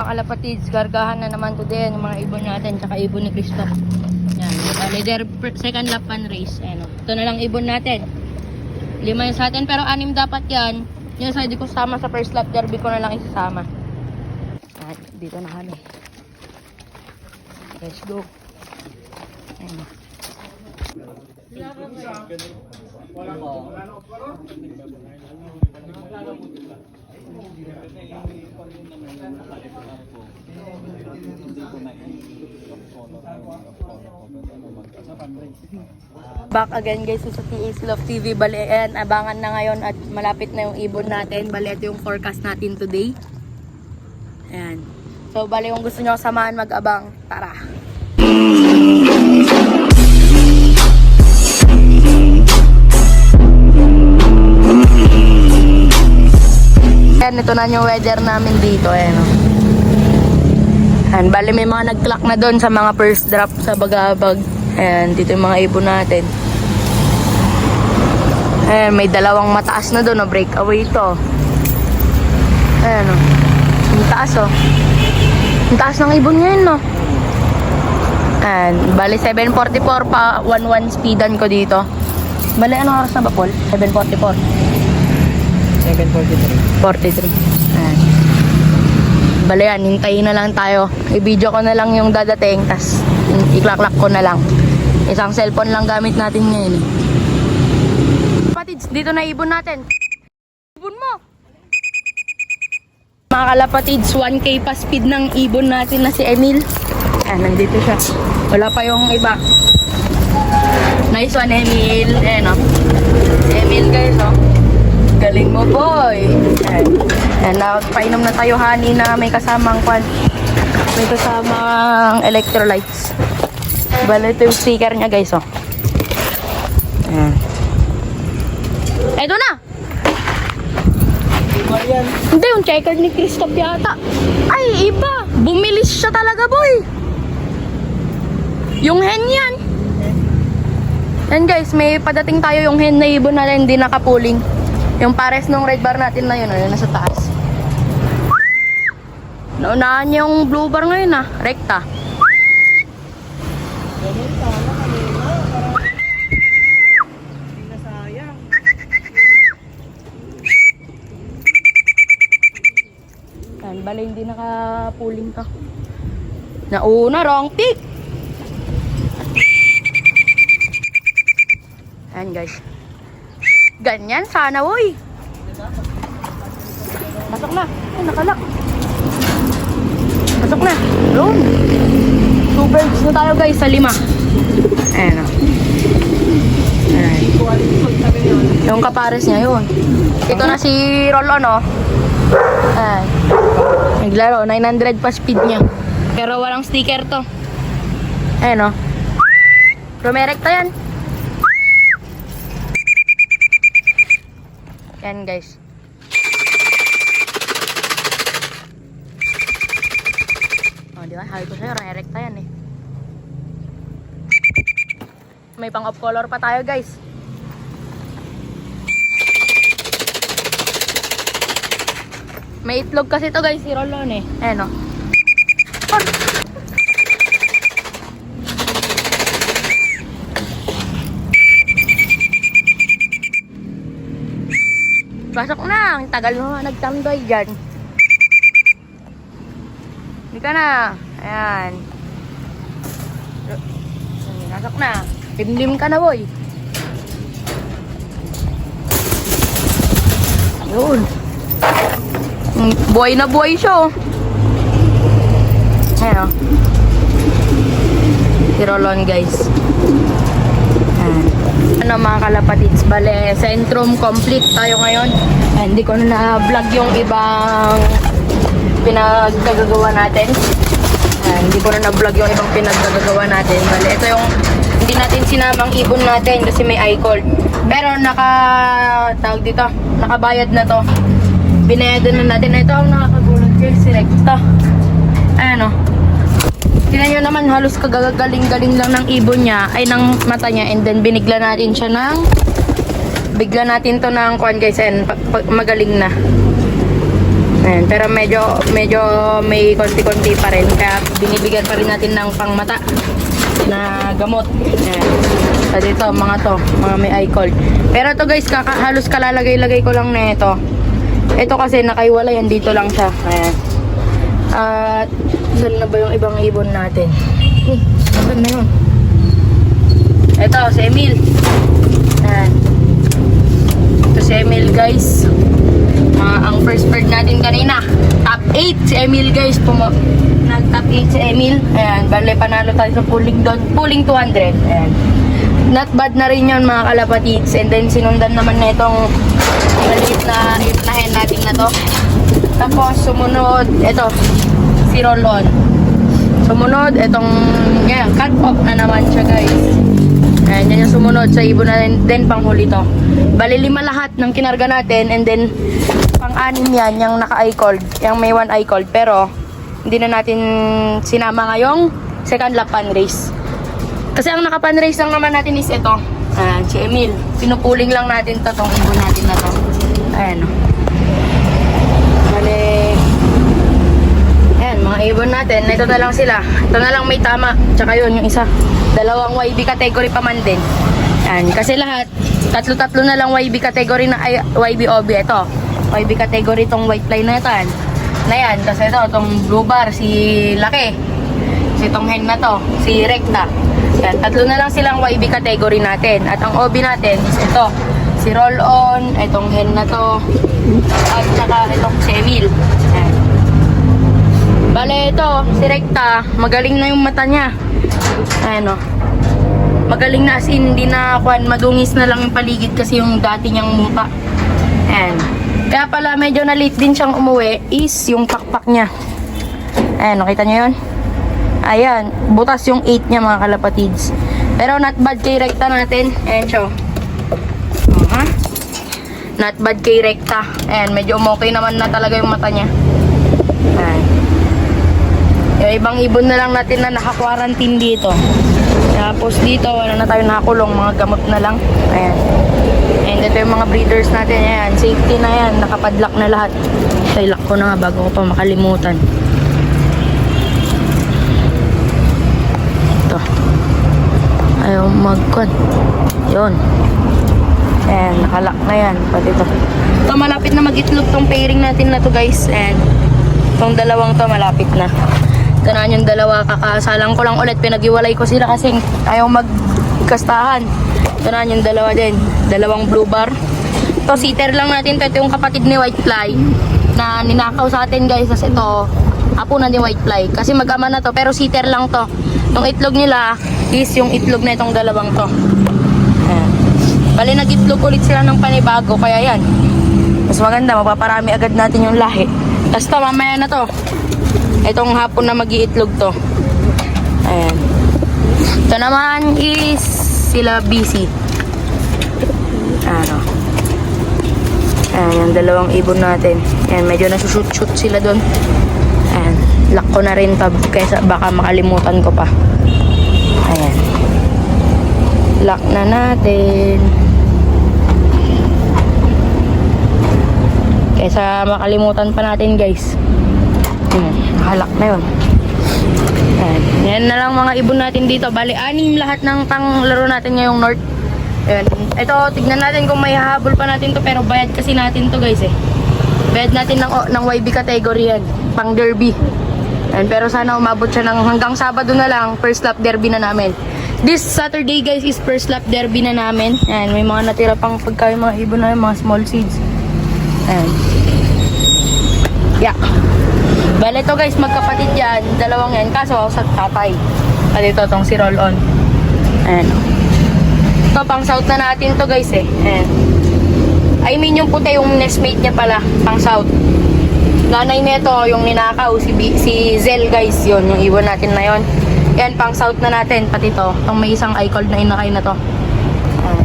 Kalapatids, gargahan na naman today ng mga ibon natin, tsaka ibon ni Christoph. Yan, leader second lap pan race. Ayan, ito na lang ibon natin. 5 yung sa atin, pero 6 dapat yan. Yung sa hindi ko sama sa first lap derby ko na lang isasama. At dito na kami. Let's go. Ayan. Back again guys sa TS Love TV. Bali, ayan, abangan na ngayon at malapit na yung ibon natin. Bali, ito yung forecast natin today. Ayan. So, bali, kung gusto nyo samahan mag-abang, tara! Ayan, ito na yung weather namin dito. Ayan, o. Ayan, bali, may mga nag-clock na doon sa mga first drop sa Bagabag. Ayan, dito yung mga ibon natin. Ayan, may dalawang mataas na doon, o. Breakaway ito. Ayan, o. Ang taas, o. Ang taas ng ibon ngayon, no? Ayan, bali 7:44 pa, 1:1 speedan ko dito. Bali, anong oras na ba, Paul? 7:44. 7:43. Ayan. Bali yan, hintayin na lang tayo. I-video ko na lang yung dadating, tas i-clack ko na lang. Isang cellphone lang gamit natin ngayon. Kapatids, dito na ibon natin. Ibon mo! Mga kalapatids, 1K pa speed ng ibon natin na si Emil. Ayan, nandito siya. Wala pa yung iba. Nice one, Emil. Ayan, o. Si Emil, guys, o. Galing mo, boy. Ayan. Ayan, painom na tayo honey na may kasamang may kasamang electrolytes. Bala, ito yung sticker niya, guys, o. Ayan. Eto na! Hindi, yung checker ni Christoph yata. Ay, iba. Bumilis siya talaga, boy. Yung hen yan. Yan, guys, may padating tayo yung hen na ibon na hindi nakapuling. Yung pares nung red bar natin na yun, nasa taas. Naunahan yung blue bar ngayon, rekta. Yan, bala hindi nakapuling to. Nauna, wrong tick. Yan, guys. Ganyan sana, woy. Pasok na. Ay, nakalak. Pasok na. Doon. 2 birds na tayo, guys, sa 5. Ayan, o. Ayan. Yung kapares niya, yun. Ito na si Rolon, o. Ayan. Naglaro. 900 pa speed niya. Pero walang sticker to. Ayan, o. Rumerekta yan. Yan, guys. O, di ba? Sabi ko sa'yo, rekta yan, eh. May pang off color pa tayo, guys. May itlog kasi to, guys, si Rolon, eh. Ayan, o. Pasok na, ang tagal mo nagtamdoy dyan. Hindi ka na. Ayan. Pasok na. Limlim ka na, boy. Yun. Buhay na buhay siya, oh. Ayan, oh. Si Rolon, guys. Ayan. Ano, mga kalapatids, bale, Centrum complete tayo ngayon. Hindi ko na vlog yung ibang pinagkagagawa natin. Hindi ko na vlog yung ibang pinagkagagawa natin. Bale, ito yung hindi natin sinamang ibon natin kasi may iCall. Pero tawag dito, nakabayad na to. Binayadan na natin. Ito ang nakakagulat guys, Selecta. Ayan, o. Tingnan nyo naman, halos kagagaling-galing lang ng ibon niya, ay ng mata niya, and then binigla natin siya ng, bigla natin to ng kuwan guys, and magaling na. Ayan, pero medyo may konti-konti pa rin. Kaya binibigyan pa rin natin ng pangmata na gamot. Ayan. So dito, mga may eye cold. Pero to guys, halos kalalagay-lagay ko lang na ito. Ito kasi nakaiwala yan, dito lang siya. Ayan. At saan na ba yung ibang ibon natin? Saan na yun? Ito, si Emil. Ayan. Ito si Emil guys. Ang first bird natin kanina, top 8 si Emil guys. Nag-top 8 si Emil. Ayan, bale panalo tayo sa pooling doon. Pooling 200. Ayan. Not bad na rin yun mga kalapatids. And then sinundan naman na itong maliit na hen natin na to. Tapos sumunod, ito, si Roll-On. Sumunod, itong, yan, cut off na naman siya guys. Ayan, yan yung sumunod sa ibon natin. Then panghuli to. Bali 5 lahat ng kinarga natin. And then pang-anim yan, yung naka-eye cold. Yung may 1 eye cold. Pero hindi na natin sinama ngayong second lap pan race. Kasi ang naka-pan race lang naman natin is ito. Ayan, si Emil. Pinupuling lang natin to, tong ibon natin na to. Ayan o. Bale, ayan, mga ibon natin. Ito na lang sila. Ito na lang may tama. Tsaka yun, yung isa. 2 YB category pa man din. Ayan, kasi lahat, tatlo na lang YB category na ay, YB OB. Ito, YB category tong white fly na ito. Na yan, kasi ito, tong blue bar, si Laki. Si tong hen na to, si Recta. Yan, 3 na lang silang YB category natin. At ang OB natin is ito, si Roll-On, itong hen na to, at saka itong si Emil. Yan. Bale ito, si Recta, magaling na yung mata niya. Ayan o. Magaling na as in, hindi na madungis na lang yung paligid kasi yung dati niyang muka. Ayan. Kaya pala medyo na late din siyang umuwi is yung pakpak niya. Ayan, nakita niyo yun? Ayan, butas yung 8 niya mga kalapatids. Pero not bad kay Recta natin. Ayan siya. Not bad kay Recta. Ayan, medyo okay naman na talaga yung mata niya. Ayan. Yung ibang ibon na lang natin na naka-quarantine dito. Tapos dito, wala na tayo nakakulong. Mga gamot na lang. Ayan. And ito yung mga breeders natin. Ayan, safety na yan. Nakapadlock na lahat. Ay, lock ko na nga bago ko pa makalimutan. Ayaw mag-con. Yun. Ayan, nakalock na yan. Pati ito. Ito, malapit na mag-itlog tong pairing natin na to guys. And itong dalawang to, malapit na. Ganaan yung dalawa. Kakasalang ko lang ulit. Pinag-iwalay ko sila kasi ayaw magkastahan. Ganaan yung dalawa din. Dalawang blue bar. Ito, sitter lang natin. Ito yung kapatid ni White Fly na ninakaw sa atin guys. Tapos ito, apo na ni White Fly. Kasi mag-ama na to. Pero sitter lang to. Yung itlog nila is yung itlog na itong dalawang to. Ayan. Bali nag-itlog ulit sila ng panibago. Kaya yan. Mas maganda. Mapaparami agad natin yung lahi. Tapos to, mamaya na to. Itong hapon na mag-iitlog to. Ayan. Ito naman is sila busy. Ano. Ayan, yung dalawang ibon natin. Ayan, medyo nasushoot-shoot sila doon. Ayan. Lock ko na rin tab kaysa baka makalimutan ko pa. Ayan. Lock na natin. Kaysa makalimutan pa natin guys. Ayan. Nakalock na yun. Ayan. Yan na lang mga ibon natin dito. Bali, 6 lahat ng panglaro natin ngayong North. Ayan. Ito, tignan natin kung may hahabol pa natin to. Pero bayad kasi natin to guys eh. Bayad natin ng YB category yan. Pang derby. Ayan. Pero sana umabot siya ng hanggang Sabado na lang. First lap derby na namin. This Saturday guys is first lap derby na namin. Ayan. May mga natira pang pagkain mga ibon na mga small seeds. Ayan. Yeah. Bale ito guys, magkapatid yan. Dalawang yan. Kaso sa tatay. At ito tong si Roll-On. Ayan. Ito pang south na natin to guys eh. Ayan. I mean yung puti yung nestmate niya pala. Pang south. Nanay nito yung ninakaw. Si Zel guys. Yun. Yung ibon natin na yon. Yan pang south na natin. Pati to. Itong may isang eye cold na inakay na to. Ayan.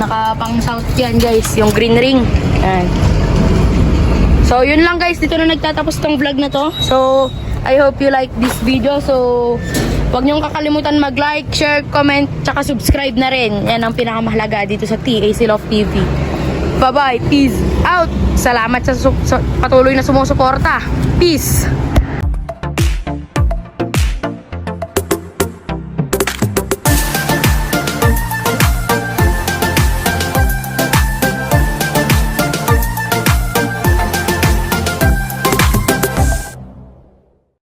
Naka pang south yan guys. Yung green ring. Ayan. So, yun lang guys. Dito na nagtatapos tong vlog na to. So, I hope you like this video. So, huwag niyong kakalimutan mag-like, share, comment, tsaka subscribe na rin. Yan ang pinakamahalaga dito sa TAC Love TV. Bye-bye. Peace out. Salamat sa patuloy na sumusuporta. Peace!